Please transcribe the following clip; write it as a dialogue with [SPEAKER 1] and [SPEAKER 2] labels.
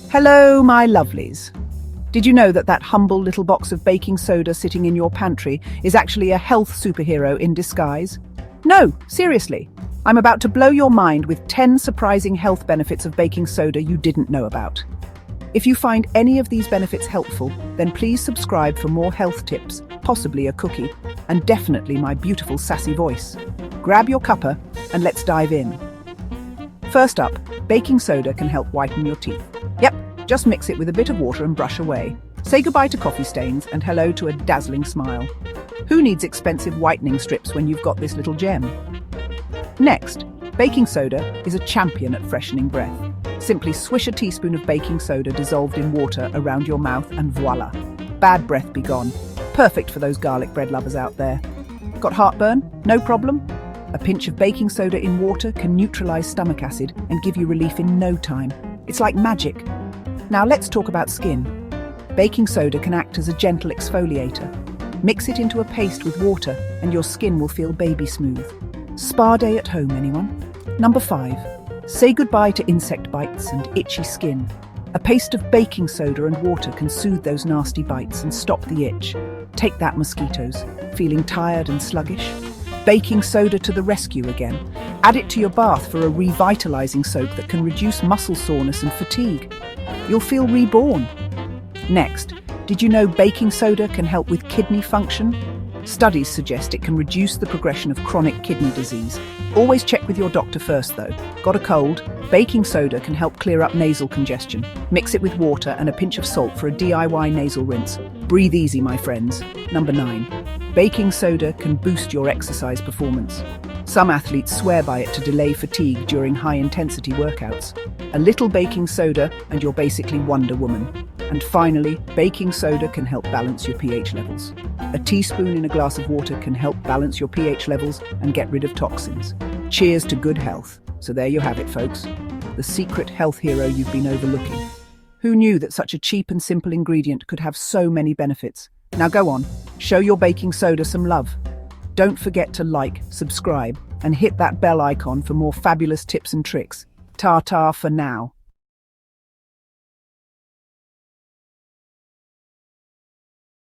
[SPEAKER 1] Hello, my lovelies. Did you know that humble little box of baking soda sitting in your pantry is actually a health superhero in disguise? No, seriously. I'm about to blow your mind with 10 surprising health benefits of baking soda you didn't know about. If you find any of these benefits helpful, then please subscribe for more health tips, possibly a cookie, and definitely my beautiful sassy voice. Grab your cuppa and let's dive in. First up, baking soda can help whiten your teeth. Yep, just mix it with a bit of water and brush away. Say goodbye to coffee stains and hello to a dazzling smile. Who needs expensive whitening strips when you've got this little gem? Next, baking soda is a champion at freshening breath. Simply swish a teaspoon of baking soda dissolved in water around your mouth and voila, bad breath be gone. Perfect for those garlic bread lovers out there. Got heartburn? No problem. A pinch of baking soda in water can neutralize stomach acid and give you relief in no time. It's like magic. Now let's talk about skin. Baking soda can act as a gentle exfoliator. Mix it into a paste with water and your skin will feel baby smooth. Spa day at home, anyone? Number 5. Say goodbye to insect bites and itchy skin. A paste of baking soda and water can soothe those nasty bites and stop the itch. Take that, mosquitoes. Feeling tired and sluggish? Baking soda to the rescue again. Add it to your bath for a revitalizing soak that can reduce muscle soreness and fatigue. You'll feel reborn. Next, did you know baking soda can help with kidney function? Studies suggest it can reduce the progression of chronic kidney disease. Always check with your doctor first though. Got a cold? Baking soda can help clear up nasal congestion. Mix it with water and a pinch of salt for a DIY nasal rinse. Breathe easy, my friends. Number 9. Baking soda can boost your exercise performance. Some athletes swear by it to delay fatigue during high-intensity workouts. A little baking soda and you're basically Wonder Woman. And finally, baking soda can help balance your pH levels. A teaspoon in a glass of water can help balance your pH levels and get rid of toxins. Cheers to good health. So there you have it, folks. The secret health hero you've been overlooking. Who knew that such a cheap and simple ingredient could have so many benefits? Now go on, show your baking soda some love. Don't forget to like, subscribe, and hit that bell icon for more fabulous tips and tricks. Ta-ta for now.